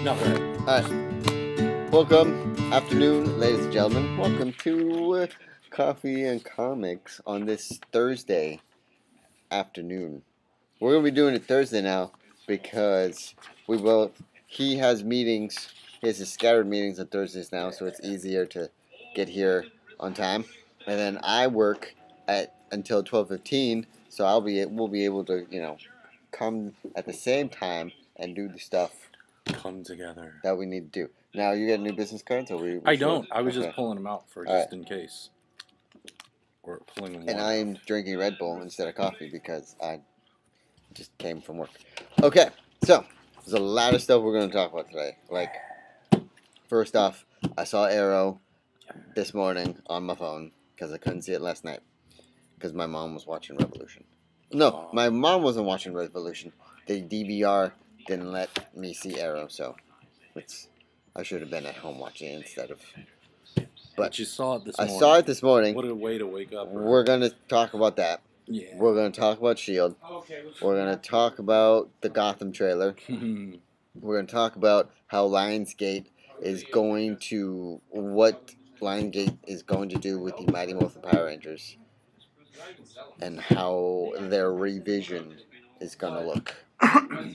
No, go ahead. Alright. Welcome, afternoon, ladies and gentlemen. Welcome to Coffee and Comics on this Thursday afternoon. We're going to be doing it Thursday now because he has meetings, he has his scattered meetings on Thursdays now, so it's easier to get here on time. And then I work until 12:15, so we'll be able to, come at the same time and do the stuff Come together. that we need to do. Now, you got new business cards? Or I don't. I was Okay. just pulling them out for All just in case. Or pulling them. And I'm drinking Red Bull instead of coffee because I just came from work. Okay, so there's a lot of stuff we're going to talk about today. Like, first off, I saw Arrow this morning on my phone because I couldn't see it last night because my mom was watching Revolution. No, my mom wasn't watching Revolution. The DVR didn't let me see Arrow, so I should have been at home watching it instead of. But you saw it this morning. I saw it this morning. What a way to wake up. Right? We're going to talk about that. Yeah. We're going to talk about S.H.I.E.L.D. We're going to talk about the Gotham trailer. We're going to talk about how Lionsgate is going to, what Lionsgate is going to do with the Mighty Morphin Power Rangers. And how their revision is going to look.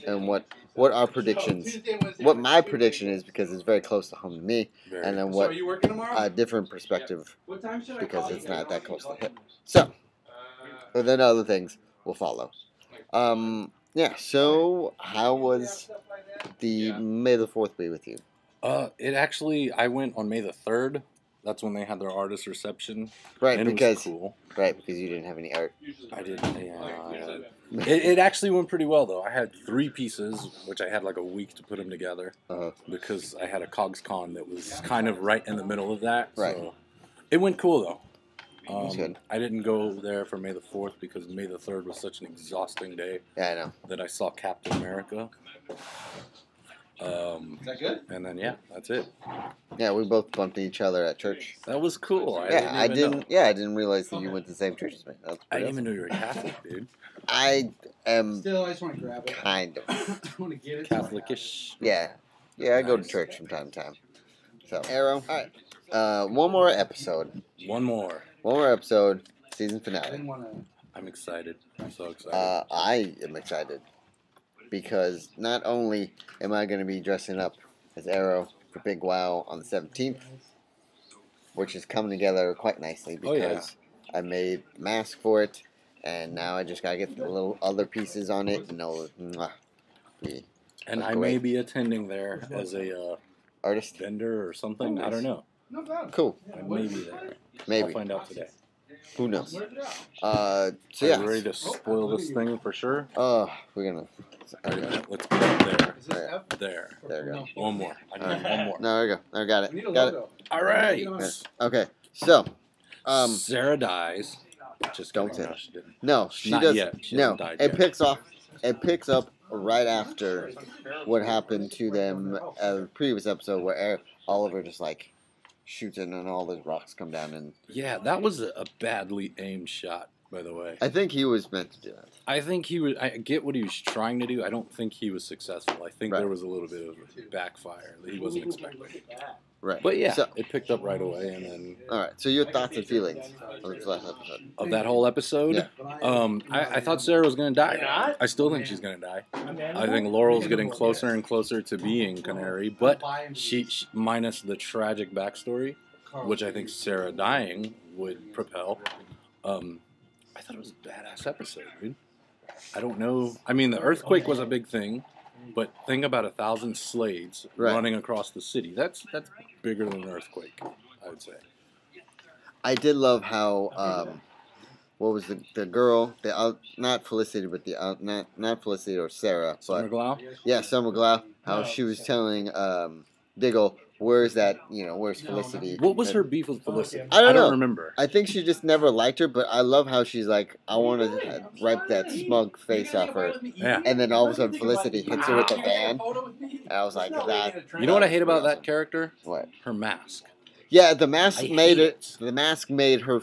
And what our predictions, what my prediction is, because it's very close to home to me. And then what a different perspective, because it's not that close to him. So, and then other things will follow. Yeah, so how was the May the 4th be with you? I went on May the 3rd. That's when they had their artist reception. Right, and because it was cool. Right, because you didn't have any art. I didn't. Yeah, it actually went pretty well though. I had 3 pieces, which I had like a week to put them together because I had a CogsCon that was kind of right in the middle of that. Right. So it went cool though. Good. I didn't go there for May the 4th because May the 3rd was such an exhausting day. Yeah, I know. That I saw Captain America. Is that good? And then yeah, that's it. Yeah, we both bumped each other at church. That was cool. I didn't realize that you went to the same church as me. I didn't even know you were a Catholic, dude. I am. Still, I just want to grab it. Kind of. I want to get it. Catholic-ish. Yeah, I go to church from time to time. So Arrow. All right. One more episode. One more episode. Season I finale. didn't want to. I'm excited. I'm so excited. I am excited because not only am I going to be dressing up as Arrow for Big Wow on the 17th, which is coming together quite nicely because I made a mask for it, and now I just got to get the little other pieces on it, and it'll be and I may be attending there as a artist vendor or something. I don't know. No problem. Cool. I may be there. Maybe. I'll find out today. Who knows? So Are yeah. you ready to spoil this thing for sure? We're gonna. Okay. Let's go there. Is this F? There. There we go. One more. I need one more. No, there we go. I got We need a it. Got it. logo. All right. Yes. Okay. So, Sarah dies. Just Don't kidding. say No, it. she didn't. no, she Not does. yet. She No, hasn't died it yet. picks up right after what happened to them previous episode where Oliver just like shoots in and all those rocks come down, and Yeah, that was a badly aimed shot, by the way. I think he was meant to do that. I think he was. I get what he was trying to do. I don't think he was successful. I think Right. there was a little bit of backfire that he wasn't expecting. Right. But yeah, So, it picked up right away, and then all right. So your thoughts and feelings on this last episode? of that whole episode, Yeah. I thought Sarah was gonna die. I still think she's gonna die. I think Laurel's getting closer and closer to being Canary, but she minus the tragic backstory, which I think Sarah dying would propel. I thought it was a badass episode, dude. I don't know. I mean, the earthquake was a big thing, but think about 1,000 Slades running across the city. That's bigger than an earthquake, I would say. I did love how what was the girl, not Felicity, but not Felicity or Sarah, Summer but Glau? yeah, Summer Glau, how she was telling Diggle, where's Felicity? What was her beef with Felicity? I don't know. Remember. I think she just never liked her, but I love how she's like, I want to wipe that smug face off her. Yeah. And then all of a sudden Felicity hits her with the fan. And I was like, that. You know what I hate about that character? What? Her mask. Yeah, the mask I made hate it. The mask made her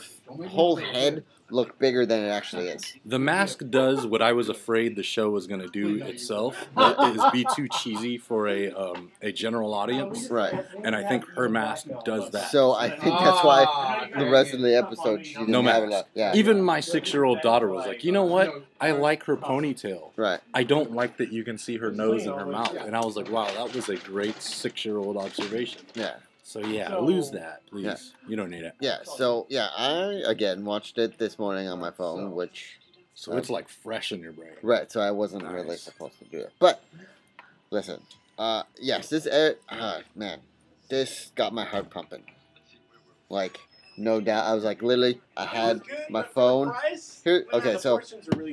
whole head look bigger than it actually is. The mask does what I was afraid the show was going to do itself, is be too cheesy for a general audience. Right. And I think her mask does that. So I think that's why the rest of the episode she didn't No have a mask. lot. Yeah. Even my 6-year-old daughter was like, you know what? I like her ponytail. Right. I don't like that you can see her nose and her mouth. And I was like, wow, that was a great 6-year-old observation. Yeah. So yeah, lose that, please. Yeah. You don't need it. Yeah. So yeah, I again watched it this morning on my phone, which. So it's like fresh in your brain. Right. So I wasn't really supposed to do it, but listen. Yes, man, this got my heart pumping. Like, no doubt. I was like, literally, I had my phone. Here, okay, so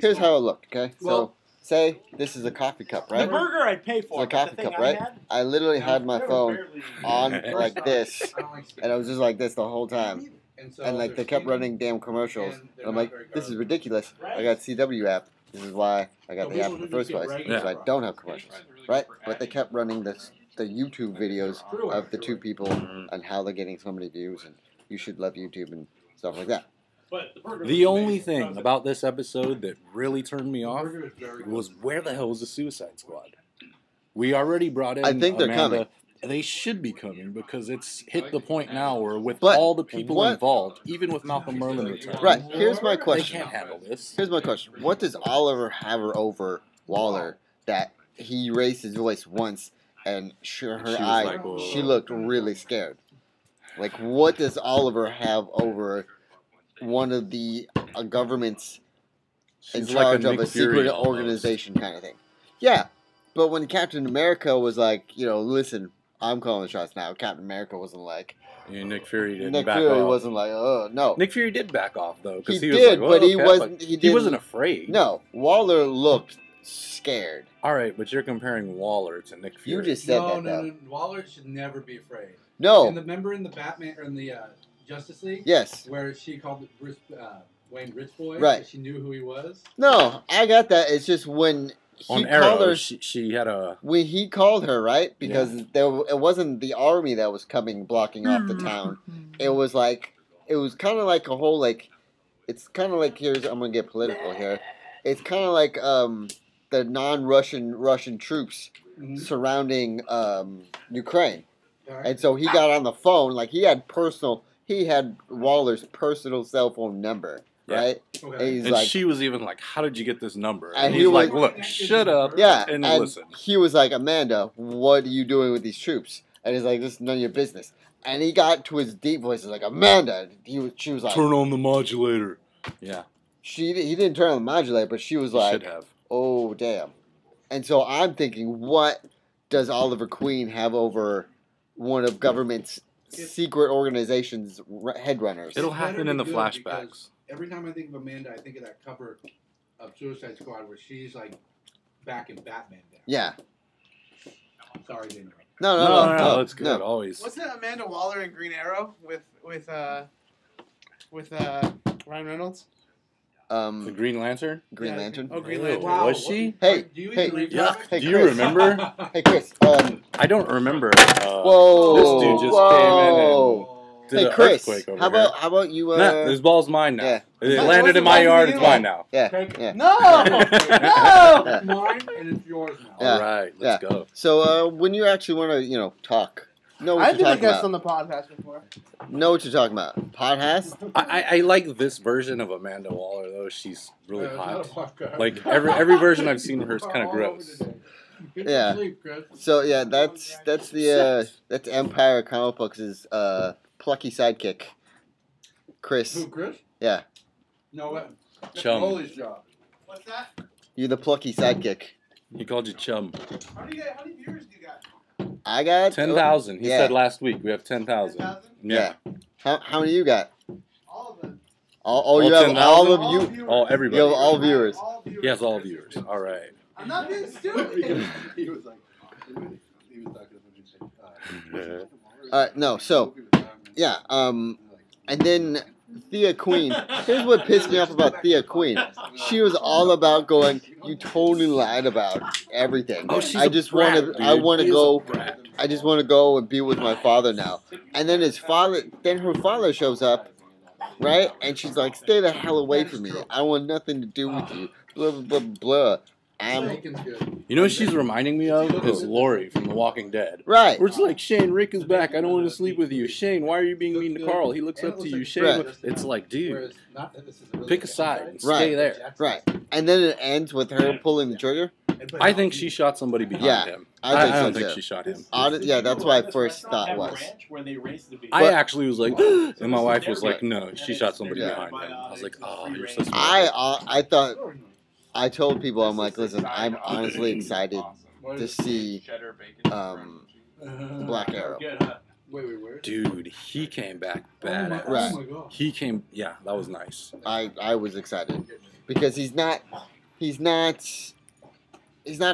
here's how it looked. Okay, so say this is a coffee cup, right? The burger I'd pay for. It's a coffee cup, right? I literally had my phone on like this, and I was just like this the whole time. And like they kept running damn commercials. And I'm like, this is ridiculous. I got CW app. This is why I got the app in the first place. Because I don't have commercials, right? But they kept running the YouTube videos of the two people and how they're getting so many views, and you should love YouTube and stuff like that. The only thing about this episode that really turned me off was where the hell is the Suicide Squad? We already brought in I think they're Amanda. coming. They should be coming because it's hit the point now where with But all the people what- involved, even with Malcolm Merlin returning, Right. Here's my they question. can't handle this. Here's my question. What does Oliver have her over Waller that he raised his voice once and sure her She was eye, like, "Whoa." she looked really scared. Like, what does Oliver have over one of the governments in She's like charge of Nick a Fury secret almost. organization kind of thing? Yeah, but when Captain America was like, listen, I'm calling the shots now. Captain America wasn't like. Yeah, Nick Fury didn't Nick back Fury off. wasn't like, oh no. Nick Fury did back off though, because He he, was did, like, but "Whoa, he Cap," wasn't- like, he he wasn't didn't- afraid. No, Waller looked scared. All right, but you're comparing Waller to Nick Fury. You just said No, that no, though. no. Waller should never be afraid. No. And remember in the Batman or in the Justice League, Yes. where she called Wayne Rich Boy, Right. She knew who he was. No, I got that. It's just when he on called Arrow, her. she had a. When he called her, right? Because it wasn't the army that was coming blocking off the town. It was like kind of like a whole like. It's kind of like I'm gonna get political here. It's kind of like the non-Russian troops surrounding Ukraine, and so he got on the phone. Like he had Waller's personal cell phone number, right? Okay. And he's And like, she was even like, "How did you get this number?" And And he he's was- like, "Look, shut up, yeah, and and listen." he was like, Amanda, what are you doing with these troops? And he's like, this is none of your business. And he got to his deep voice, like, Amanda. She was like, Turn on the modulator. Yeah, he didn't turn on the modulator, but she was you like, should have. oh, damn. And so I'm thinking, what does Oliver Queen have over one of government's secret organizations' headrunners? It'll happen in the Good, flashbacks. because every time I think of Amanda, I think of that cover of Suicide Squad where she's like back in Batman. Day. Yeah. Sorry to interrupt. No, That's good. no. Always. Wasn't it Amanda Waller in Green Arrow with Ryan Reynolds? The Green Lantern. Green Yeah, Lantern. Oh, Green Ew, Lantern. Wow. Was she? Hey, Do you hey, even read Yeah. comics? Hey, Do you Chris. remember? Hey, Chris. I don't remember. Whoa. This dude just came in and did Hey, an Chris. earthquake over How here. about you? Nah, this ball's mine now. yeah. It It landed in wasn't my mine yard. to It's begin mine now. Yeah. Yeah. No! No! It's mine and it's yours now. Yeah. All right, let's go. So when you actually want to, talk, know what I you're did a talking guest on about. the podcast before. Know what you're talking about. Podcast? I like this version of Amanda Waller though. She's really hot. hot. Like every version I've seen of her is kind of gross. Yeah. So yeah, that's that's Empire Comic Books' plucky sidekick, Chris. Who, Chris? Yeah, No, what? Chum. Molly's job. What's that? you're the plucky sidekick. He called you chum. How many viewers do you got? I got 10,000. He Yeah. said last week we have 10,000. 10,000? Yeah. How many you got? All of them. Oh, you have 10,000? all of All you. viewers. Oh, everybody. You have all viewers. All viewers. He has all viewers. All right. I'm not being stupid. He was like, he was talking No, so yeah, and then Thea Queen. Here's what pissed me off about Thea Queen. She was all about going, you totally lied about everything. Oh, she's I a just brat, want to. I dude. want to She is go. a brat. I just want to go and be with my father now. And then her father shows up right? And she's like, "Stay the hell away from me. I want nothing to do with you." Blah blah blah blah. Bacon's good. You know what she's reminding me of is Lori from The Walking Dead. Right. Where it's like, Shane, Rick is back. I don't want to sleep with you. Shane, why are you being mean to Carl? He looks up to you. Shane, Right. it's like, dude, Whereas not that this is really pick a side and Right. stay there. Right. And then it ends with her pulling the trigger. I think she shot somebody behind Yeah, him. I think I so don't think too. she shot him. Yeah, that's what I first thought was. I actually was like, and my wife was like, no, she shot somebody Yeah. behind him. I was like, oh, you're so smart. I thought, I told people, I'm like, listen, I'm honestly excited to see Black Arrow. Wait, where? Dude, he came back badass. Right. Oh my god. He came, yeah, that was nice. I was excited because he's not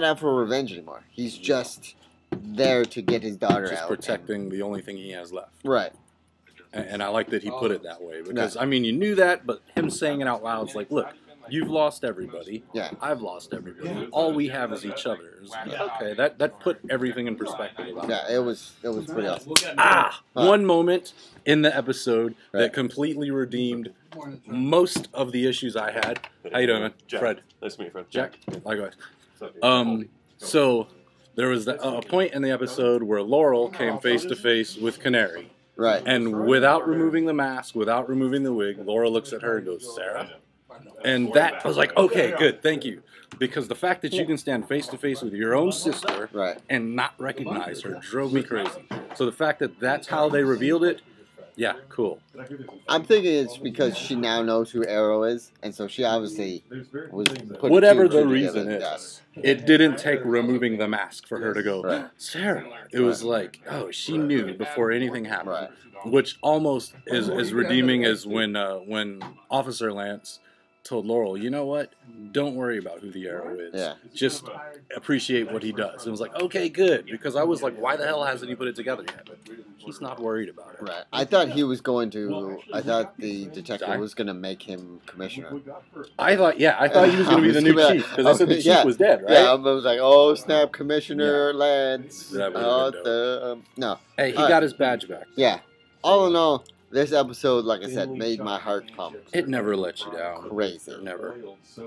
out for revenge anymore. He's just there to get his daughter Just out. protecting the only thing he has left. Right. And I like that he put it that way because, I mean, you knew that, but him saying it out loud is like, look, you've lost everybody. Yeah. I've lost everybody. All we have is each other. It's like, okay, that put everything in perspective about it. Yeah, it was pretty awesome. One moment in the episode Right. that completely redeemed most of the issues I had. How you doing, man? Jack. Fred. Nice to meet you, Fred. Jack. Likewise. So there was a point in the episode where Laurel came face to face with Canary. Right. And without removing the mask, without removing the wig, Laura looks at her and goes, Sarah? And that, I was like, okay, good, thank you. Because the fact that you can stand face to face with your own sister Right. and not recognize her drove me crazy. So the fact that that's how they revealed it, yeah, cool. I'm thinking it's because she now knows who Arrow is, and so she obviously was putting Whatever two the and two reason together. is, it didn't take removing the mask for her to go, Right. Sarah. It was like, oh, she knew before anything happened. Right. Which almost is as redeeming as when Officer Lance told Laurel, you know what? Don't worry about who the Arrow is. Yeah. Just appreciate what he does. It was like, okay, good. Because I was like, why the hell hasn't he put it together yet? He's not worried about it. Right. I thought he was going to. I thought the detective was going to make him commissioner. I thought he was going to be the new chief. Because I said the chief was dead, right? Yeah, I was like, oh snap, Commissioner Lance. That would've been No. Hey, he got his badge back. Yeah. All in all, this episode, like I said, made my heart pump. It never let you down. Crazy. Never.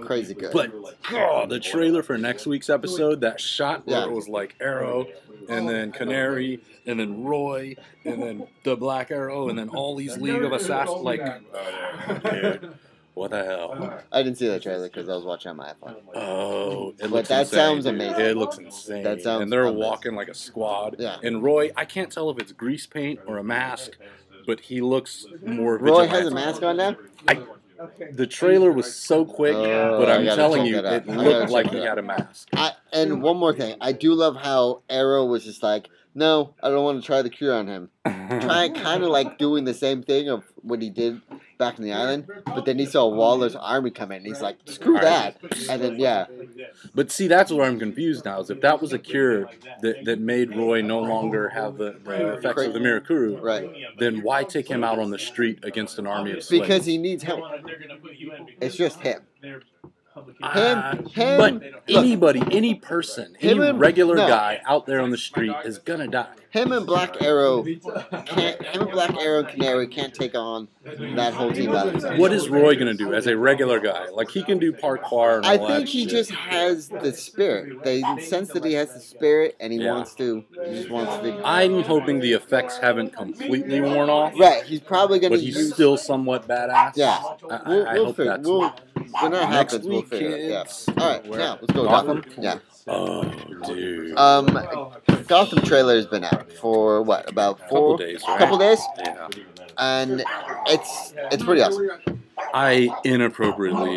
Crazy good. But God, the trailer for next week's episode, that shot where Yeah. it was like Arrow, and then Canary, and then Roy, and then the Black Arrow, and then all these League of Assassins. Like, dude, what the hell? I didn't see that trailer because I was watching on my iPhone. Oh, it But looks that insane, sounds dude. amazing. It looks insane. That sounds and they're amazing. walking like a squad. Yeah. And Roy, I can't tell if it's grease paint or a mask, but he looks more Roy vigilante. has a mask on now? The trailer was so quick, but I I'm gotta telling check you, that out. it I gotta looked check like that he out. had a mask. And one more thing. I do love how Arrow was just like, no, I don't want to try the cure on him. Kind of like doing the same thing of what he did back in the island, but then he saw Waller's army come in, and he's like, screw that. And then, yeah. But see, that's where I'm confused now. Is if that was a cure that made Roy no longer have the effects of the Mirakuru, Right. then why take him out on the street against an army of slaves? Because he needs help. It's just him. But Look, anybody, any person, any Him and- regular no. guy out there on the street is gonna die. him and Black Arrow and Canary can't take on that whole team by themselves. What is Roy gonna do as a regular guy? Like he can do parkour and all I that think he shit. just has the spirit. They sense that he has the spirit, and he Yeah. wants to. He just wants to. I'm hoping the effects haven't completely worn off, Right, he's probably going to but he's use. still somewhat badass. Yeah, I hope that's when that next happens, we'll week, figure it. Yeah. kids. All right, Where- now let's go. Gotham? Yeah. Oh, dude. Gotham trailer has been out for what, about Couple days, right? Couple days, Yeah. and it's pretty awesome. I inappropriately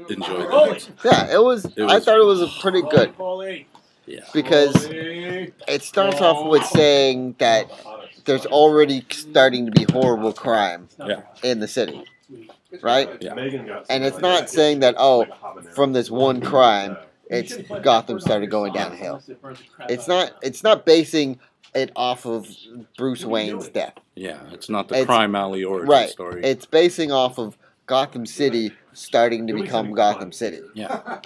enjoyed that. Yeah, it was. I thought it was pretty good Yeah. because it starts off with saying that there's already starting to be horrible crime Yeah. in the city, right? Yeah. And it's not saying that, oh, from this one crime, it's Gotham started going downhill. It's not basing it off of Bruce Wayne's death. Yeah, it's not the It's- Crime Alley origin Right. story. It's basing off of Gotham City starting to become Gotham City. Yeah.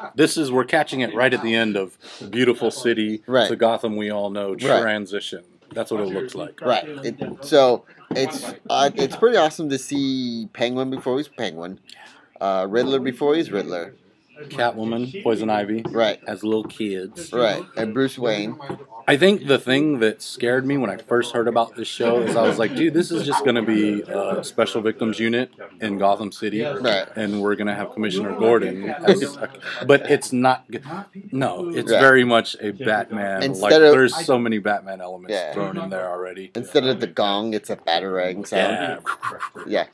We're catching it right at the end of Beautiful City Right. to Gotham we all know Right. transition. That's what it looks like. Right. So it's pretty awesome to see Penguin before he's Penguin, Riddler before he's Riddler. Catwoman, Poison Ivy, Right. as little kids. Right. And Bruce Wayne. I think the thing that scared me when I first heard about this show is I was like, dude, this is just going to be a special victims unit in Gotham City. Right. And we're going to have Commissioner Gordon. But it's not. No, it's Right. very much a Batman. There's so many Batman elements thrown in there already. Instead of the gong, it's a batarang sound. Yeah.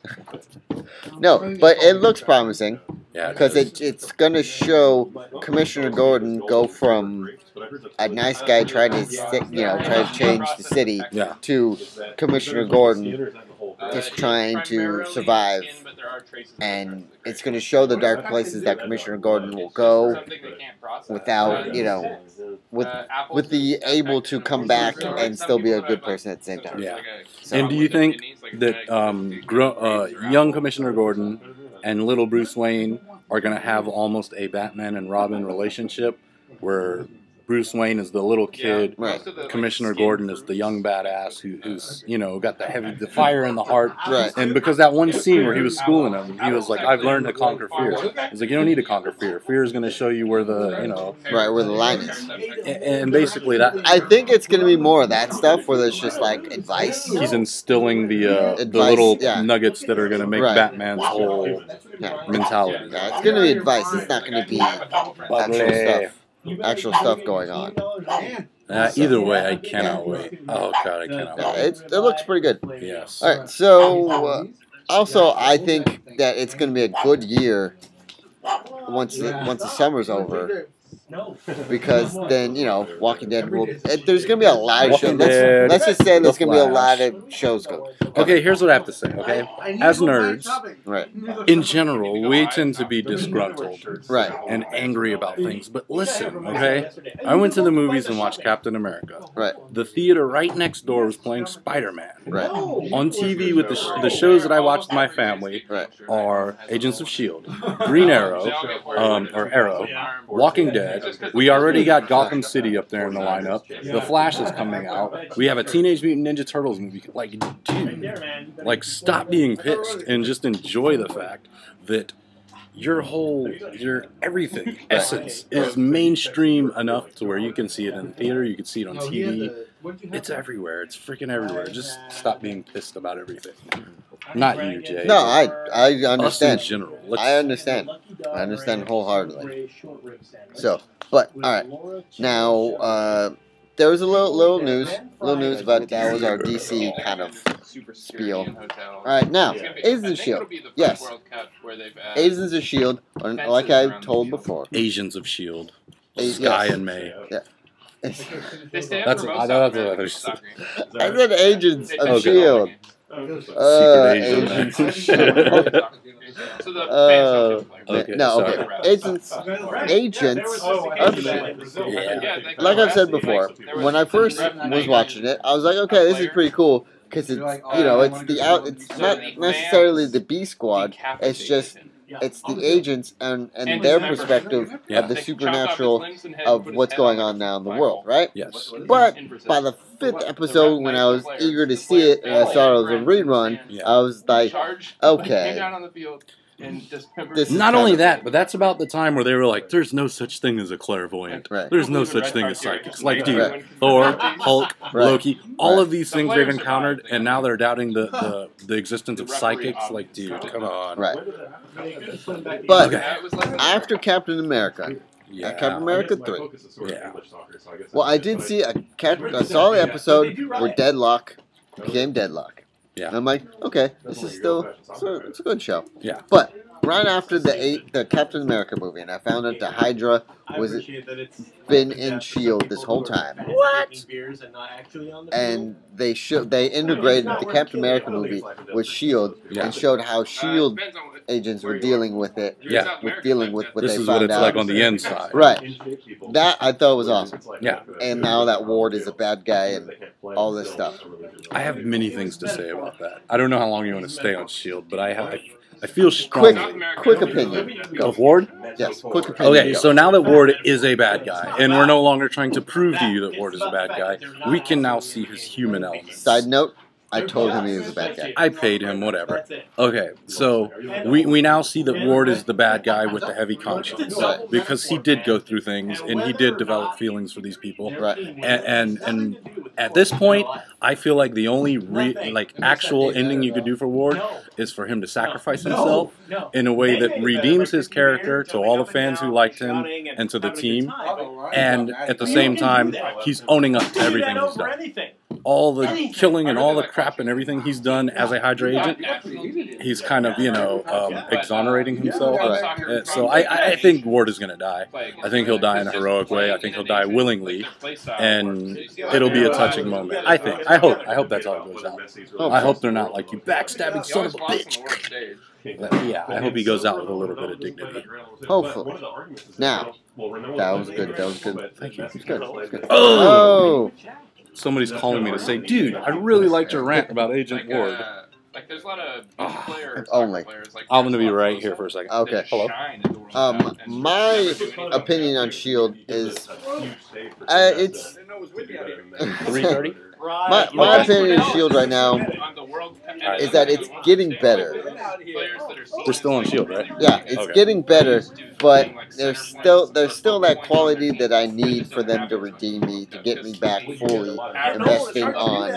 Yeah. No, but it looks promising. Yeah. Because it's going to show Commissioner Gordon go from a nice guy trying to change the city to Commissioner Gordon just trying to survive. And it's going to show the dark places that Commissioner Gordon will go without, with the able to come back and still be a good person at the same time. Yeah. So, And do you think that young Commissioner Gordon and little Bruce Wayne are going to have almost a Batman and Robin relationship where Bruce Wayne is the little kid, right. Commissioner Gordon is the young badass who's got the fire in the heart, right. And because that one scene where he was schooling him, he was like, "I've learned to conquer fear." He's like, "You don't need to conquer fear. Fear is going to show you where the right, where the line is." And basically that. I think it's going to be more of that stuff where there's just like advice. He's instilling the little nuggets that are going to make Batman's whole mentality. Yeah, it's going to be advice. It's not going to be actual stuff going on. Either way, I cannot wait. Oh God, I cannot wait. It looks pretty good. Yes. All right. So also, I think that it's going to be a good year once the summer's over. Because then, Walking Dead will... There's going to be a lot of shows. Let's just say there's going to be a lot of shows going. Okay, here's what I have to say, okay? As nerds, right. In general, we tend to be disgruntled right. and angry about things. But listen, okay? I went to the movies and watched Captain America. Right. The theater right next door was playing Spider-Man. Right. On TV with the shows that I watched with my family are Agents of S.H.I.E.L.D., Green Arrow, or Arrow, Walking Dead. We already got Gotham City up there in the lineup. The Flash is coming out. We have a Teenage Mutant Ninja Turtles movie. Like, dude, stop being pissed and just enjoy the fact that your everything, essence, is mainstream enough to where you can see it in the theater, you can see it on TV. It's everywhere. It's freaking everywhere. Just stop being pissed about everything. Not you, Jay. No, I understand. Us in general. I understand. I understand wholeheartedly. So, but all right. Now, there was a little news about that was our DC kind of spiel. All right, now Agents of S.H.I.E.L.D. Yes, Agents of S.H.I.E.L.D. Like I told before. Asians of S.H.I.E.L.D. Sky and May. Yeah. That's what I said. I said Agents of S.H.I.E.L.D. Agents of S.H.I.E.L.D. Agents of S.H.I.E.L.D. Yeah. Like I've said before, when I first was watching it, I was like, okay, this is pretty cool because it's not necessarily the B Squad. It's just it's the agents and their perspective of the supernatural of what's going on now in the world, right? Yes. But by the 5th episode, when I was eager to see it and I saw it was a rerun, I was like, okay. Not only that, but that's about the time where they were like, there's no such thing as a clairvoyant. Right. There's no such thing as psychics. Like, dude, Thor, Hulk, Loki, all of these things they've encountered, and now they're doubting the existence of psychics. Like, dude, come on. Right. But after Captain America, Captain America 3. Yeah. Well, I did see I saw the episode where Deadlock became Deadlock. Yeah. And I'm like, okay, this is still it's a good show. Yeah. But right after the Captain America movie, and I found out the Hydra was been in S.H.I.E.L.D. this whole time. What? And they integrated the Captain America movie with S.H.I.E.L.D. and showed how S.H.I.E.L.D. agents were dealing with it. Yeah. Dealing with what this they is found what it's out. like on the inside. Right. That I thought was awesome. Yeah. And now that Ward is a bad guy and all this stuff. I have many things to say about that. I don't know how long you want to stay on S.H.I.E.L.D., but I feel strongly. Quick opinion. Of Ward? Yes, quick opinion. Okay, so now that Ward is a bad guy, and we're no longer trying to prove to you that Ward is a bad guy, we can now see his human elements. Side note, I told him he was a bad guy. I paid him, whatever. Okay, so we now see that Ward is the bad guy with the heavy conscience. Right. Because he did go through things, and he did develop feelings for these people. Right. And at this point, I feel like the only actual ending you could do for Ward is for him to sacrifice himself in a way that redeems his character to all the fans who liked him and to the team. And at the same time, he's owning up to everything he's done. All the killing and all the crap and everything he's done as a Hydra agent, he's kind of, exonerating himself. Right. So I think Ward is going to die. I think he'll die in a heroic way. I think he'll die willingly, and it'll be a touching moment. I think. I hope that's how it goes out. I hope they're not like, you backstabbing son of a bitch. But yeah, I hope he goes out with a little bit of dignity. Hopefully. Now, that was good. That was good. Thank you. It's good. It's good. Oh! Somebody's calling me to say, dude, I really liked your rant about Agent Ward. There's a lot of players. Only. I'm going to be right here for a second. Okay. Hello? My opinion on S.H.I.E.L.D. is, it's... 3:30? My opinion on S.H.I.E.L.D. right now is that it's getting better. We're still on S.H.I.E.L.D., right? Yeah, it's getting better, but there's still that quality that I need for them to redeem me, to get me back fully investing on.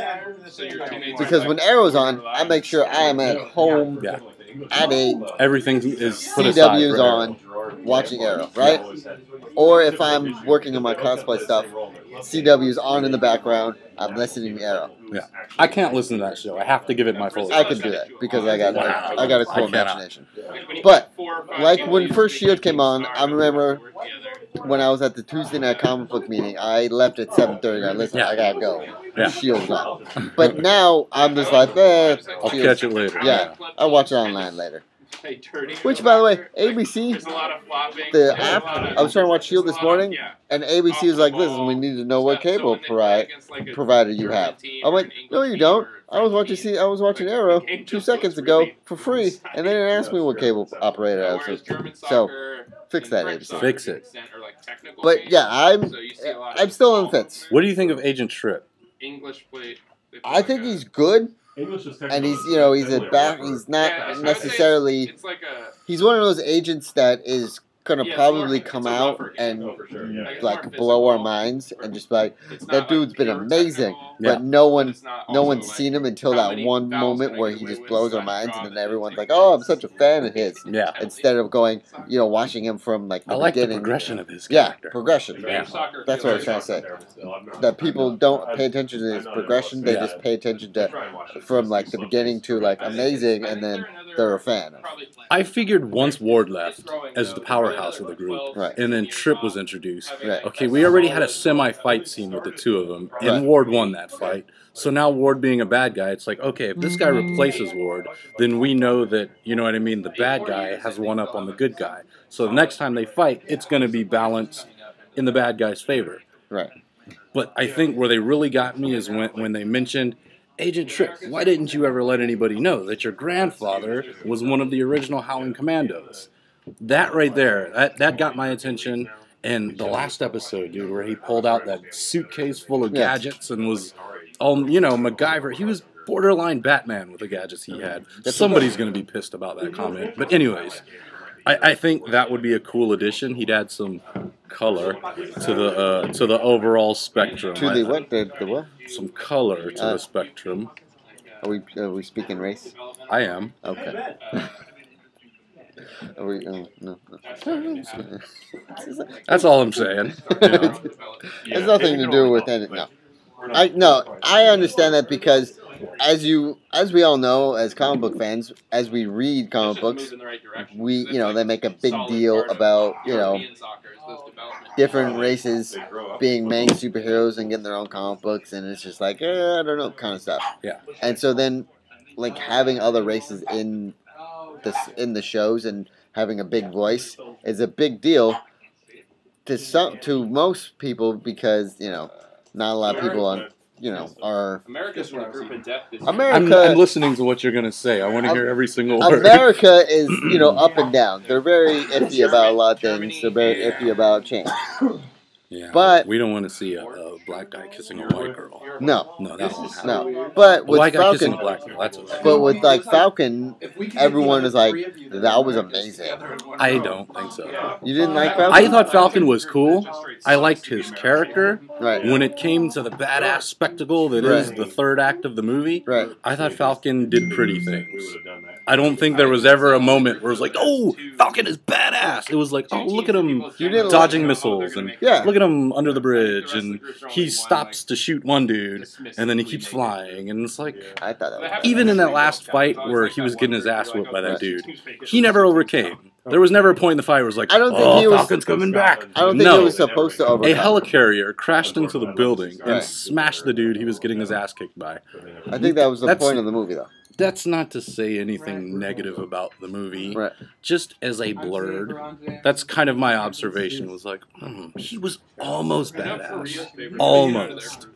Because when Arrow's on, I make sure I am at home Yeah. at 8. Everything is put aside CW's for on, watching Arrow, right? Or if I'm working on my cosplay stuff, CW's on in the background, I'm listening to Arrow. Yeah. I can't listen to that show. I have to give it my full I could do that because I got a cool I cannot. imagination. But like when first S.H.I.E.L.D. came on, I remember when I was at the Tuesday night comic book meeting, I left at 7:30. I listened, I gotta go. Yeah. S.H.I.E.L.D's on. But now I'm just like, I'll S.H.I.E.L.D. catch it later. Yeah, I'll watch it online later. Which, by the way, ABC, the app, I was trying to watch S.H.I.E.L.D. this morning, and ABC was like, listen, we need to know what cable provider you have. I'm like, no, you don't. I was watching Arrow 2 seconds ago for free, and they didn't ask me what cable operator I was with. So, fix that, ABC. Fix it. But yeah, I'm still on the fence. What do you think of Agent Trip? I think he's good. And he's he's not necessarily, he's one of those agents that is gonna probably come out and like blow our minds and just like, that dude's been amazing, but no one's seen him until that one moment where he just blows our minds, and then everyone's like, oh, I'm such a fan of his. Yeah. Instead of going, watching him from like the beginning. The progression of his character. Yeah, progression. Yeah. That's what I was trying to say. That people don't pay attention to his progression; they just pay attention to from like the beginning to like amazing, and then they're a fan. I figured once Ward left as the powerhouse of the group, Right. and then Trip was introduced. Right. Okay, we already had a semi-fight scene with the two of them, and Right. Ward won that fight. So now Ward being a bad guy, it's like, okay, if this guy replaces Ward, then we know that, you know what I mean, the bad guy has one up on the good guy. So the next time they fight, it's going to be balanced in the bad guy's favor. Right. But I think where they really got me is when they mentioned, Agent Trip, why didn't you ever let anybody know that your grandfather was one of the original Howling Commandos? That right there, that got my attention. And the last episode, dude, where he pulled out that suitcase full of gadgets and was, MacGyver. He was borderline Batman with the gadgets he had. Somebody's going to be pissed about that comment. But anyways, I think that would be a cool addition. He'd add some color to the overall spectrum. To the what? The what? Some color to the spectrum. Are we speaking race? I am. Okay. Are we? No. That's all I'm saying. It's nothing to do with anything. No. I understand that because as we all know, as comic book fans, as we read comic books, they make a big deal about, different races being main superheroes and getting their own comic books, and it's just like, I don't know, kind of stuff. Yeah. And so then, like, having other races in the shows and having a big voice is a big deal to most people, because not a lot of people our America's from the group of death this year. America. I'm listening to what you're gonna say. I want to hear every single word. America is, up and down. They're very iffy about a lot of things. They're very iffy about change. Yeah, But we don't want to see a black guy kissing a white girl. No, that won't happen. no. But A with white guy kissing Falcon, a black girl, that's okay. but with like Falcon, everyone is like, that was amazing. I don't think so. You didn't like Falcon? I thought Falcon was cool. I liked his character. Right. When it came to the badass spectacle that is the third act of the movie, I thought Falcon did pretty things. I don't think there was ever a moment where it was like, oh, Falcon is badass. It was like, oh, look at him dodging missiles, and look at him under the bridge, and he stops to shoot one dude, and then he keeps flying, and it's like, I thought that was even in that last fight where he was getting his ass whipped by that dude, he never overcame. There was never a point in the fight where it was like, Falcon's coming back. I don't think he was supposed to overcome. A helicarrier crashed into the building and smashed the dude he was getting his ass kicked by. I think that was the point of the movie, though. That's not to say anything negative about the movie. Right. Just as a blurred, that's kind of my observation. Was like, he was almost badass. Almost.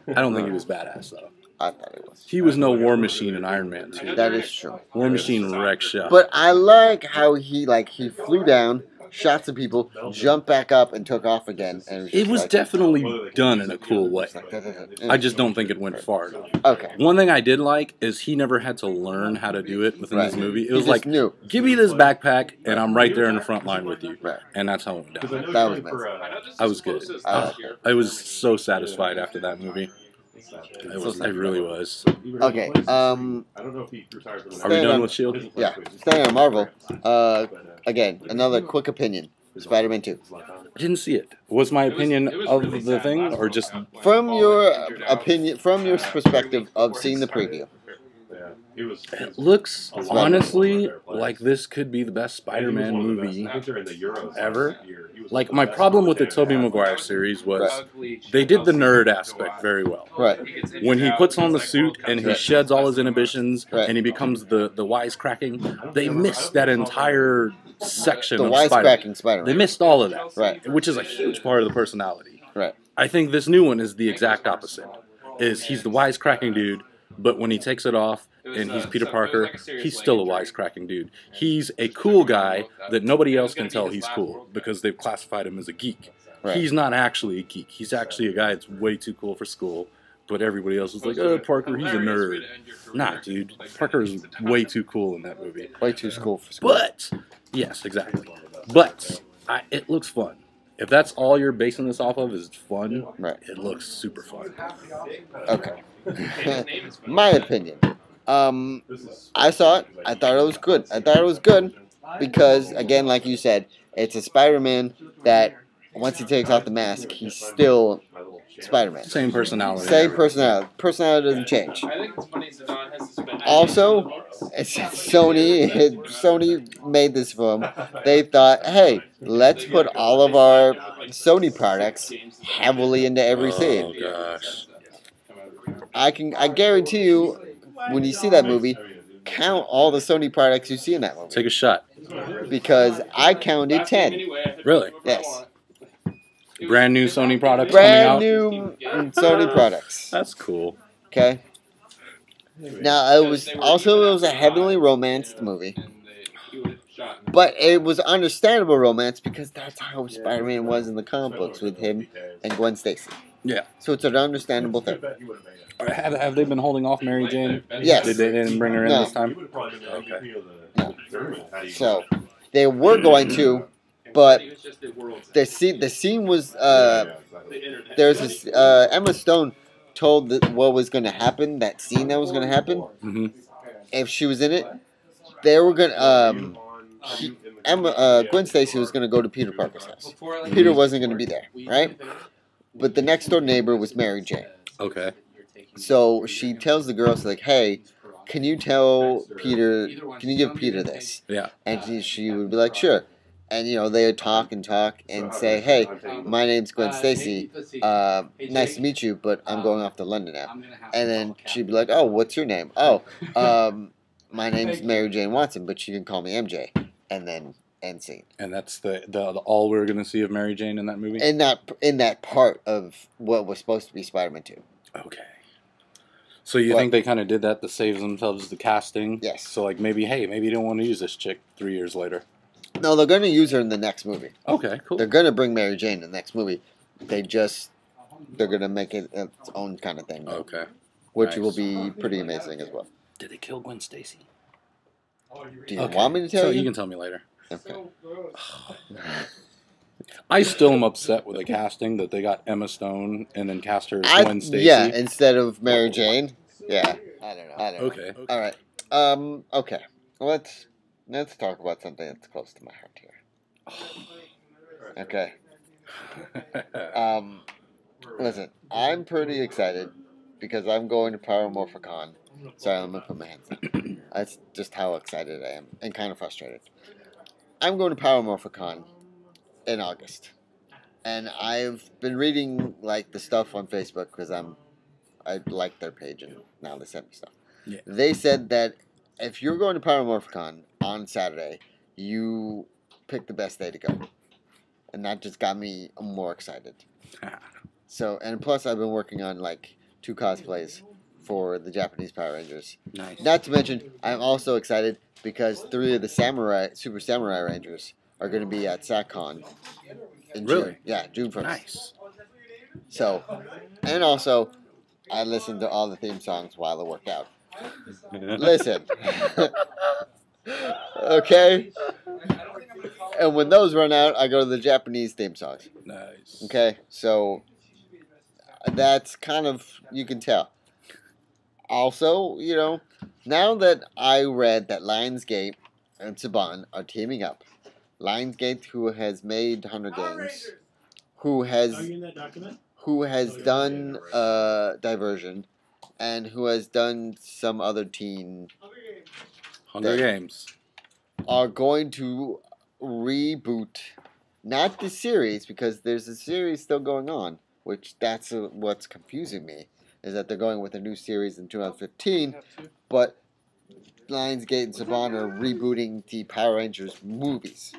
I don't think he was badass, though. I thought it was. He was no War Machine in Iron Man 2. That is true. War Machine wrecked shop. But I like how he flew down, shot some people, jumped back up, and took off again. And it was definitely done in a cool way. I just don't think it went far enough. Okay. One thing I did like is he never had to learn how to do it within this movie. It was like, knew. Give me this backpack, and I'm right there in the front line with you. Right. And that's how it went down. That was nice. I was good. I was so satisfied after that movie. I really was. Okay. Are we done with S.H.I.E.L.D.? Yeah. Staying on Marvel. Again, another quick opinion. Spider-Man 2. I didn't see it. Was my opinion of the thing, or just from your opinion, from your perspective of seeing the preview? It looks, honestly, like this could be the best Spider-Man movie ever. Like, my problem with the Tobey Maguire series was they did the nerd aspect very well. Right. When he puts on the suit and he sheds all his inhibitions and he becomes the wisecracking, they missed that entire section of Spider-Man. They missed all of that, right? Which is a huge part of the personality. Right. I think this new one is the exact opposite. He's the wisecracking dude, but when he takes it off and he's Peter Parker, he's still a wisecracking dude. He's a cool guy that nobody else can tell he's cool because they've classified him as a geek. Right. He's not actually a geek. He's actually a guy that's way too cool for school. But everybody else is like, oh, Parker, he's a nerd. Nah, dude. Parker is way too cool in that movie. Way too cool for school. But, yes, exactly. But, it looks fun. If that's all you're basing this off of is fun, it looks super fun. Okay. My opinion. I saw it. I thought it was good. I thought it was good because, again, like you said, it's a Spider-Man that once he takes off the mask, he's still Spider-Man. Same personality. Same personality. Personality doesn't change. Also, Sony made this film. They thought, hey, let's put all of our Sony products heavily into every scene. Oh gosh. I guarantee you, when you see that movie, count all the Sony products you see in that movie. Take a shot. Because I counted 10. Really? Yes. Brand new Sony products Brand coming out? new Sony products. That's cool. Okay. Now, it was a heavily romanced movie. But it was understandable romance because that's how Spider-Man was in the comic books with him and Gwen Stacy. Yeah. So it's an understandable thing. Have they been holding off Mary Jane? Yes. They didn't bring her in this time? Okay. No. So, they were going to, but the scene was, there's this, Emma Stone told what was going to happen, that scene that was going to happen, if she was in it, they were going to, Gwen Stacy was going to go to Peter Parker's house. Peter wasn't going to be there, right? But the next door neighbor was Mary Jane. Okay. So she tells the girls, like, hey, can you tell Peter, can you give Peter this? Yeah. And she would be like, sure. And, they would talk and say, hey, my name's Gwen Stacy. Nice to meet you, but I'm going off to London now. And then she'd be like, oh, what's your name? Oh, my name's Mary Jane Watson, but you can call me MJ. And then end scene. And that's the all we're going to see of Mary Jane in that movie? In that part of what was supposed to be Spider-Man 2. Okay. So you But- think they kind of did that to save themselves the casting? Yes. So like maybe you don't want to use this chick 3 years later. No, they're going to use her in the next movie. Okay, cool. They're going to bring Mary Jane in the next movie. They're going to make it its own kind of thing. Now, Okay. which Nice. will be pretty amazing as well. Did they kill Gwen Stacy? Do you want me to tell so you? you can tell me later. Okay. I still am upset with the casting that they got Emma Stone and then cast her as Gwen Stacy. Yeah, instead of Mary Jane. Yeah. I don't know. Okay. All right. Okay. Let's talk about something that's close to my heart here. Okay. Listen, I'm pretty excited because I'm going to Paramorphicon. Sorry, I'm gonna put my hands down. That's just how excited I am and kind of frustrated. I'm going to Paramorphicon in August, and I've been reading like the stuff on Facebook because I like their page and now they sent me stuff. Yeah. They said that if you're going to Paramorphicon on Saturday, you pick the best day to go, and that just got me more excited. So, and plus I've been working on like 2 cosplays for the Japanese Power Rangers. Nice. Not to mention, I'm also excited because 3 of the Super Samurai Rangers are going to be at SatCon in Really? June. Yeah, June 1st. Nice. So, and also, I listen to all the theme songs while I work out. Listen. Okay? And when those run out, I go to the Japanese theme songs. Nice. Okay? So, that's kind of, you can tell. Also, now that I read that Lionsgate and Saban are teaming up, Lionsgate, who has made Hunger Games, who has done Diversion, and who has done some other teen, Hunger Games. are going to reboot, not the series, because there's a series still going on, which that's what's confusing me, is that they're going with a new series in 2015, but Lionsgate and Saban are rebooting the Power Rangers movies.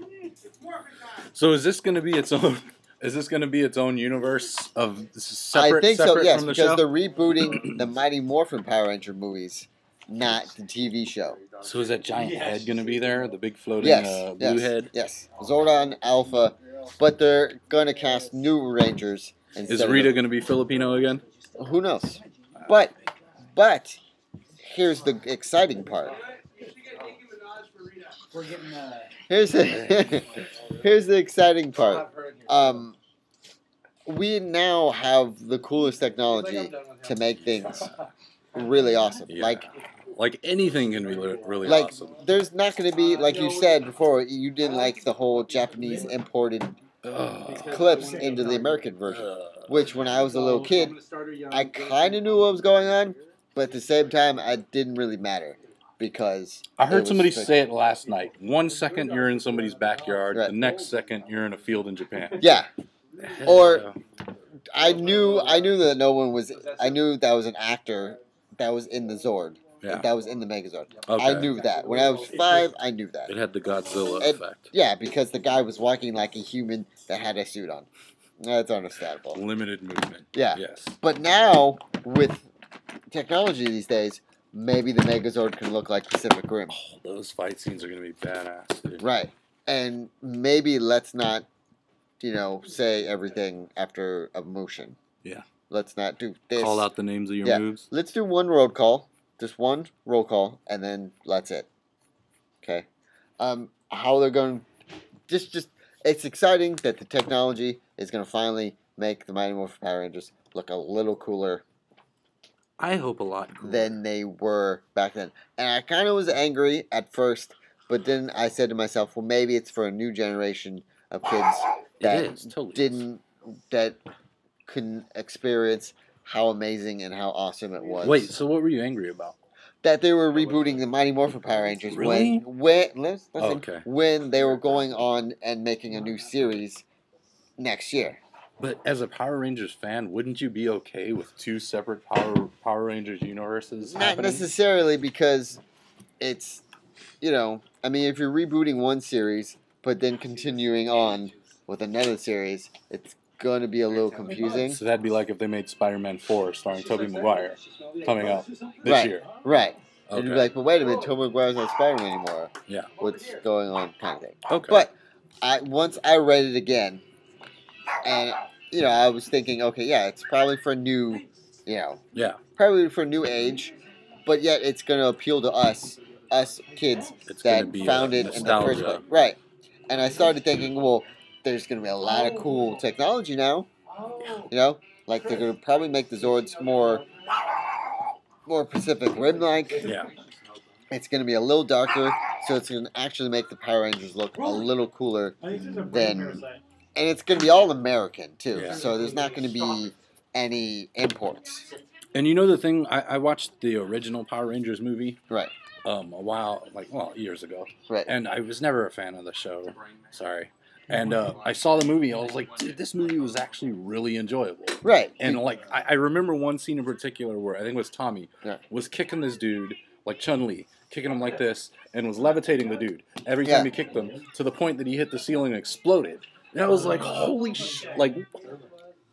So is this going to be its own? Is this going to be its own universe of separate? I think so, yes, from the because show? they're rebooting the Mighty Morphin Power Ranger movies, not the TV show. So is that giant head going to be there? The big floating Yes, blue head? yes. Zordon, Alpha, but they're going to cast new Rangers. Is Rita going to be Filipino again? Who knows? But here's the exciting part. Here's the exciting part. We now have the coolest technology to make things really awesome. Yeah. Like anything can be really Like awesome. there's not going to be, like you said before, you didn't like the whole Japanese imported clips into the American version. Which, when I was a little kid, I kind of knew what was going on, but at the same time, it didn't really matter because I heard somebody say it last night. 1 second you're in somebody's backyard, Right. the next second you're in a field in Japan. Yeah. Or I knew that no one was. I knew that was an actor that was in the Zord. Yeah. That was in the Megazord. Okay. I knew that. When I was 5, I knew that. It had the Godzilla And- effect. Yeah, because the guy was walking like a human that had a suit on. That's understandable. Limited movement. Yeah. Yes. But now, with technology these days, maybe the Megazord can look like Pacific Rim. Oh, those fight scenes are going to be badass, dude. Right. And maybe let's not, say everything after emotion. Yeah. Let's not do this. Call out the names of your Yeah. moves. Let's do one road call. Just one roll call, and then that's it. Okay. How they're going just it's exciting that the technology is going to finally make the Mighty Morphin Power Rangers look a little cooler I hope a lot cooler. than they were back then. And I kind of was angry at first, but then I said to myself, well, maybe it's for a new generation of kids that It is, totally that couldn't experience how amazing and how awesome it was. Wait, so what were you angry about? That they were rebooting the Mighty Morphin Power Rangers Really? listen, Oh, okay. when they were going on and making a new series next year. But as a Power Rangers fan, wouldn't you be okay with 2 separate Power Rangers universes Not happening? necessarily because it's, I mean, if you're rebooting one series but then continuing on with another series, it's going to be a little confusing. So that'd be like if they made Spider-Man 4 starring Tobey Maguire coming out this Right. year. Right. Okay. And you'd be like, but wait a minute, Tobey Maguire's not Spider-Man anymore. Yeah. What's going on, kind of thing. Okay. But once I read it again, and I was thinking, okay, yeah, it's probably for new, probably for new age, but yet it's going to appeal to us kids that found it in the first place. Right. And I started thinking, well, there's going to be a lot of cool technology now. Like they're going to probably make the Zords more Pacific Rim-like. Yeah. It's going to be a little darker, so it's going to actually make the Power Rangers look a little cooler than... And it's going to be all American, too. Yeah. So there's not going to be any imports. And you know the thing? I watched the original Power Rangers movie. Right. Years ago. Right. And I was never a fan of the show. Sorry. And I saw the movie. I was like, dude, this movie was actually really enjoyable. Right. And like, I remember one scene in particular where I think it was Tommy was kicking this dude, like Chun-Li, kicking him like this, and was levitating the dude every time he kicked him to the point that he hit the ceiling and exploded. And I was like, holy shit! Like,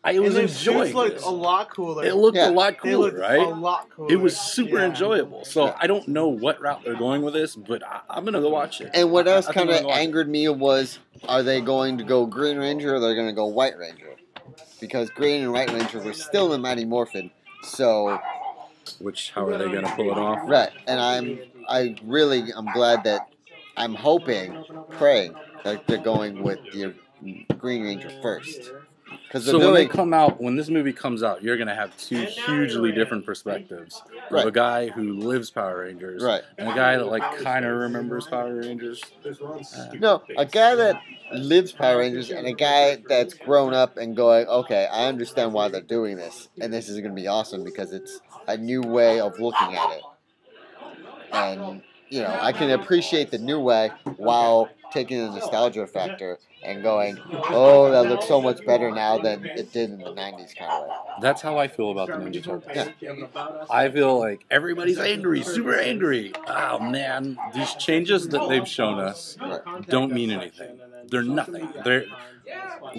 I was enjoying it. Looked a lot cooler. It looked a lot cooler, right? A lot cooler. It was super enjoyable. So I don't know what route they're going with this, but I'm gonna go watch it. And what else kind of angered me was, are they going to go Green Ranger or are they going to go White Ranger? Because Green and White Ranger were still in Mighty Morphin, so... How are they going to pull it off? Right, and I'm glad that, I'm praying that they're going with the Green Ranger first. So when this movie comes out, you're going to have two hugely different perspectives. Of a guy who lives Power Rangers and a guy that like kind of remembers Power Rangers. No, a guy that lives Power Rangers and a guy that's grown up and going, okay, I understand why they're doing this, and this is going to be awesome because it's a new way of looking at it. And, I can appreciate the new way while taking the nostalgia factor and going, oh, that looks so much better now than it did in the 90s kind of way. That's how I feel about the Ninja Turtles. Yeah. I feel like everybody's angry, super angry. Oh, man. These changes that they've shown us don't mean anything. They're nothing.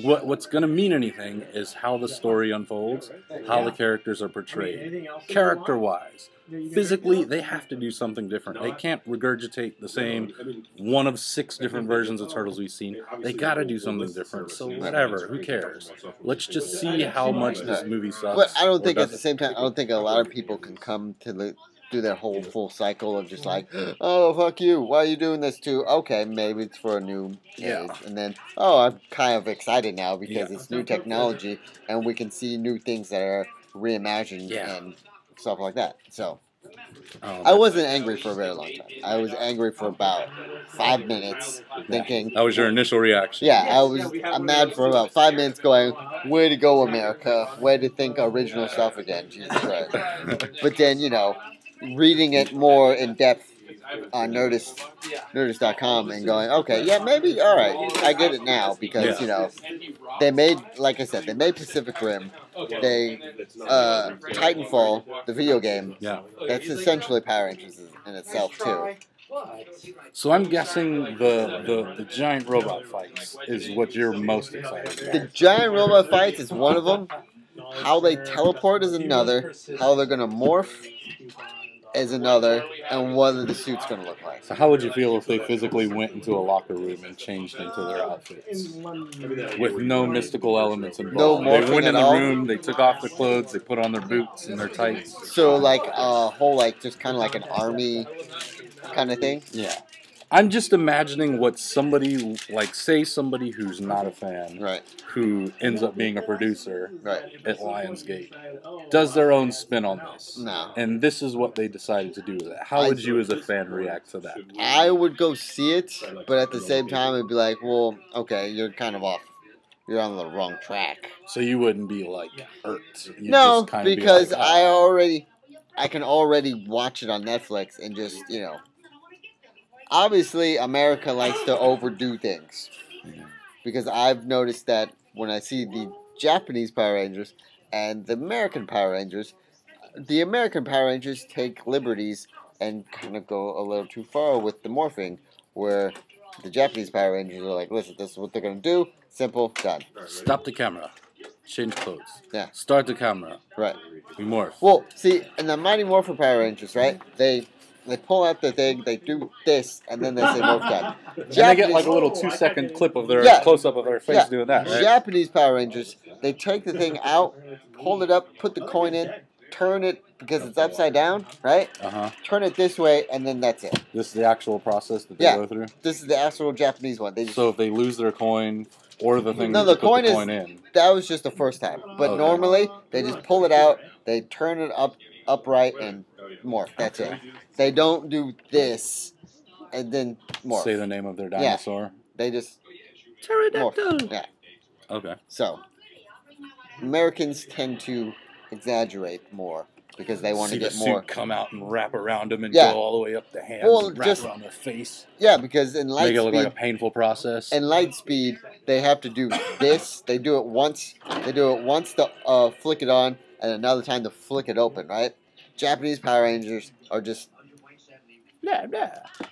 What's going to mean anything is how the story unfolds, how the characters are portrayed, character-wise. Physically, they have to do something different. They can't regurgitate the same one of 6 different versions of Turtles we've seen. They gotta do something different. So whatever, who cares? Let's just see how much this movie sucks. But I don't think at the same time, I don't think a lot of people can come to do their whole full cycle of just like, oh, fuck you, why are you doing this too? Okay, maybe it's for a new age. And then, oh, I'm kind of excited now because it's new technology and we can see new things that are reimagined and stuff like that. So I wasn't angry for a very long time. I was angry for about 5 minutes, thinking. That was your initial reaction. Yeah, I'm mad for about 5 minutes, going, "Way to go, America! Way to think original stuff again, Jesus Christ!" But then, reading it more in depth on Nerdist.com and going, okay, yeah, maybe, all right, I get it now because they made, like I said, they made Pacific Rim, Titanfall, the video game, that's essentially Power Rangers in itself too. So I'm guessing the giant robot fights is what you're most excited about. The giant robot fights is one of them. How they teleport is another. How they're gonna morph is another, and what are the suits going to look like? So how would you feel if they physically went into a locker room and changed into their outfits? With no mystical elements involved. No they went in the all? room, they took off their clothes, they put on their boots and their tights. So like a whole, just kind of like an army kind of thing? Yeah. I'm just imagining what somebody, say somebody who's not a fan, who ends up being a producer at Lionsgate, does their own spin on this. No. And this is what they decided to do with it. How would you as a fan react to that? I would go see it, but at the same time it'd be like, well, okay, you're kind of off. You're on the wrong track. So you wouldn't be irked. No, because I can already watch it on Netflix and just, Obviously, America likes to overdo things. Because I've noticed that when I see the Japanese Power Rangers and the American Power Rangers take liberties and kind of go a little too far with the morphing, where the Japanese Power Rangers are like, listen, this is what they're going to do. Simple, done. Stop the camera. change clothes. Yeah. Start the camera. Right. We morph. Well, see, in the Mighty Morphin Power Rangers, right? They pull out the thing, they do this, and then they say morph time. And they get like a little 2-second clip of their Yeah. close-up of their face Yeah. doing that, right? Japanese Power Rangers, they take the thing out, hold it up, put the coin in, turn it because it's upside down, right? Uh-huh. Turn it this way, and then that's it. This is the actual process that they Yeah. go through? This is the actual Japanese one. They just, So if they lose their coin or the thing No, to the put coin the is- coin in. that was just the first time. But Okay. normally, they just pull it out, they turn it upright, and morph. That's it. They don't do this and then morph. Say the name of their dinosaur. They just Pterodactyl. morph. Yeah. Okay. So, Americans tend to exaggerate more because they want to See get the more. suit come out and wrap around them and Yeah. go all the way up the hands Well, and wrap just- around their face. Yeah, because in Make it look Lightspeed, like a painful process. in Lightspeed, they have to do this. They do it once. They do it once to flick it on, and another time to flick it open. Right? Japanese Power Rangers are just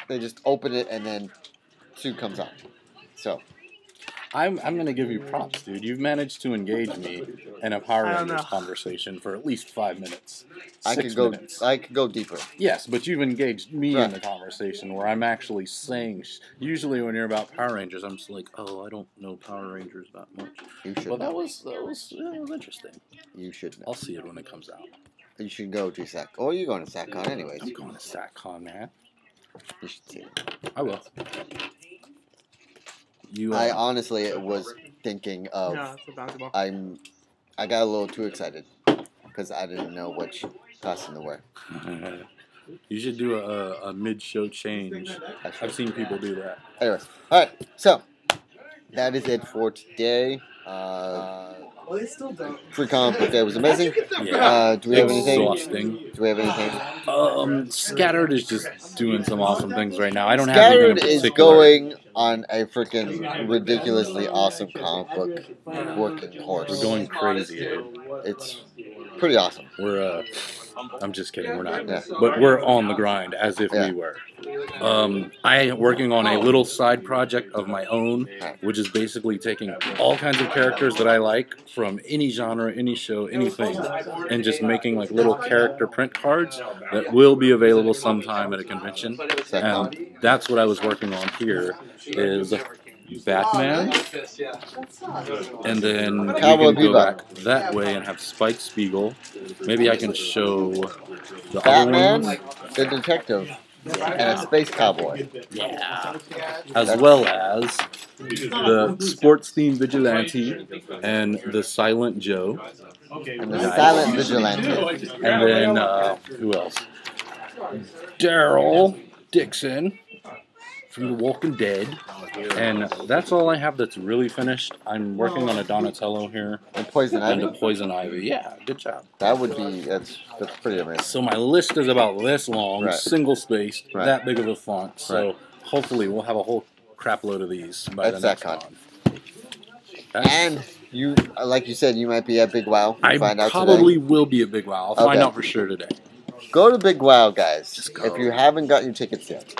they just open it and then suit comes on. So I'm gonna give you props, dude. You've managed to engage me in a Power I don't Rangers know. conversation for at least 5 minutes. I 6 could minutes. go deeper. Yes, but you've engaged me Right. in the conversation where I'm actually saying. Usually, when you're about Power Rangers, I'm just like, "Oh, I don't know Power Rangers that much." You should. But that know. was interesting. You should know. I'll see it when it comes out. You should go to SAC. Oh, you're going to SACCon anyways. I'm going to SatCon, man. You should see it. I will. You. I honestly was thinking of. No, it's a basketball. I got a little too excited because I didn't know which costume to wear. You should do a mid-show change. I've seen people do that. Anyways, all right. So that is it for today. Well, they still don't. Free Comic Book Day was amazing. Yeah. Do we have anything? Exhausting. Do we have anything? Scattered is just doing some awesome things right now. I don't have anything Scattered in is particular. going on a freaking ridiculously awesome comic book working course. We're going crazy, dude. It's pretty awesome. We're I'm just kidding. We're not. Yeah. But we're on the grind as if Yeah. we were. I am working on a little side project of my own, which is basically taking all kinds of characters that I like from any genre, any show, anything, and just making like little character print cards that will be available sometime at a convention. And that's what I was working on here is Batman, and then we Cowboy can go Bebop. back that way and have Spike Spiegel. Maybe I can show the Batman, other ones. the detective, and a space cowboy. Yeah. As well as the sports-themed vigilante and the Silent Joe. And the silent vigilante. And then, who else? Daryl Dixon from The Walking Dead. And that's all I have that's really finished. I'm working on a Donatello here. And Poison And a Ivy. Poison Ivy. Yeah, good job. That would be, that's pretty amazing. So my list is about this long, Right. single-spaced, Right. that big of a font. So Right. hopefully we'll have a whole crap load of these by That's the next that con. And you, like you said, you might be at Big Wow. I Find out probably today. will be a Big Wow. I'll find Okay. out for sure today. Go to Big Wow, guys. Just go. If you haven't got your tickets yet,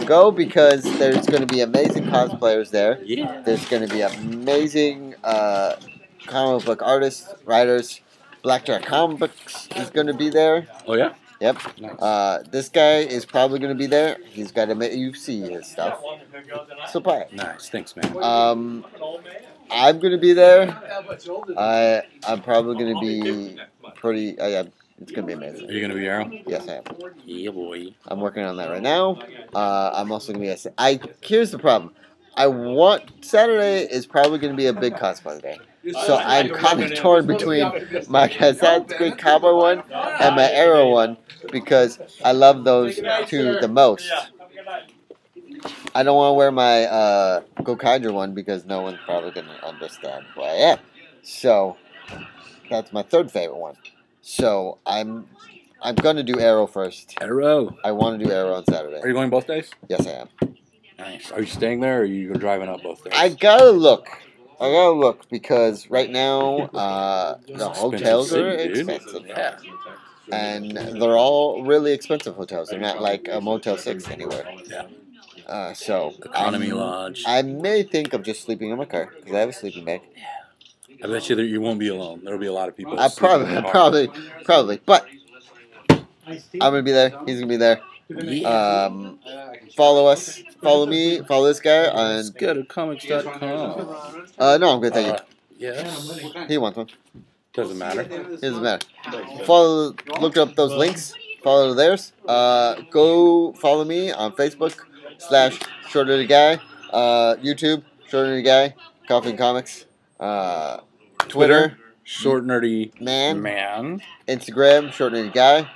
go because there's going to be amazing cosplayers there. Yeah. There's going to be amazing comic book artists, writers. Blackjack Comic Books is going to be there. Oh, yeah? Yep. Nice. This guy is probably going to be there. He's got to you see his stuff. So buy it. Nice. Thanks, man. I'm going to be there. I'm probably going to be pretty. It's going to be amazing. Are you going to be Arrow? Yes, I am. Yeah, boy. I'm working on that right now. I'm also going to be here's the problem. Saturday is probably going to be a big cosplay day. So I'm kind of torn between my Assassin's Creed Cowboy one and my Arrow one because I love those two the most. I don't want to wear my Gokaiger one because no one's probably going to understand who I am. So that's my third favorite one. So I'm going to do Arrow first. Arrow. I want to do Arrow on Saturday. Are you going both days? Yes, I am. Nice. Are you staying there or are you driving up both days? I gotta look because right now the hotels are city, dude. expensive. Yeah. And they're all really expensive hotels. They're not like a Motel 6 anywhere. Yeah. So Economy lodge. I may think of just sleeping in my car because I have a sleeping bag. I bet you that you won't be alone. There'll be a lot of people. Probably. But I'm gonna be there. He's gonna be there. Yeah. Follow us. Follow me. Follow this guy on. ScareComics.com. No, I'm good. Thank you. Yes. He wants one. Doesn't matter. It doesn't matter. Look up those links. Follow theirs. Go follow me on Facebook /ShortNerdyGuy. YouTube /ShortNerdyGuy. Coffee and Comics. Twitter Short Nerdy Man. Instagram /ShortNerdyGuy.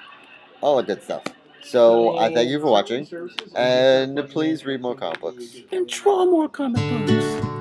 All the good stuff. So I thank you for watching, and please read more comic books. And draw more comic books.